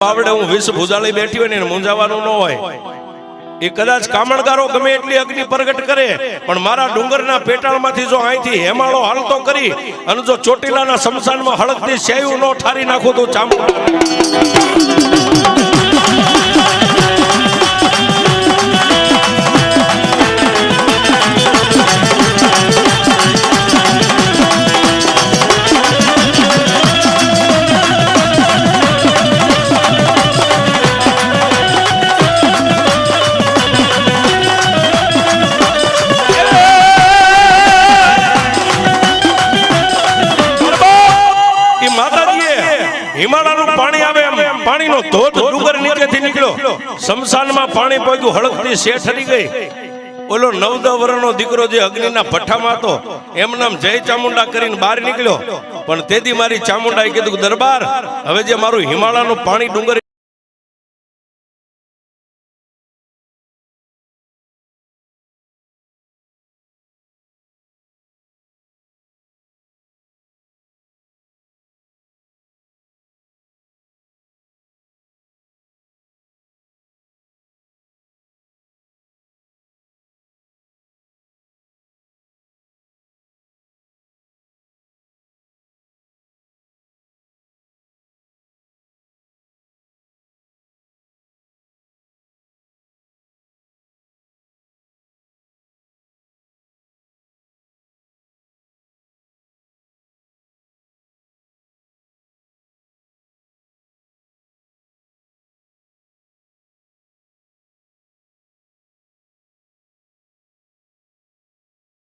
આવડે હું વિષ ભુજાળી બેઠી હોય ને મૂંઝાવાનું ન હોય। એ કદાચ કામણગારો ગમે એટલી અગ્નિ પ્રગટ કરે પણ મારા ડુંગરના પેટાળમાંથી જો અહીંથી હેમાળો હાલતો કરી અને જો ચોટીલાના શમશાનમાં હળકથી સેયું નો ઠારી નાખું તો ચામડા પાણીનો ધોધ ડુંગર નીચેથી નીકળ્યો શમશાનમાં પાણી પહોંચ્યું હળકથી શેઠ હરી ગઈ। ઓલો 9-10 વર્ષનો દીકરો જે અગ્નિના ભઠ્ઠામાં હતો એમ નામ જય ચામુંડા કરીને બહાર નીકળ્યો પણ તેથી મારી ચામુંડાએ કીધું દરબાર હવે જે મારું હિમાલયનું પાણી ડુંગર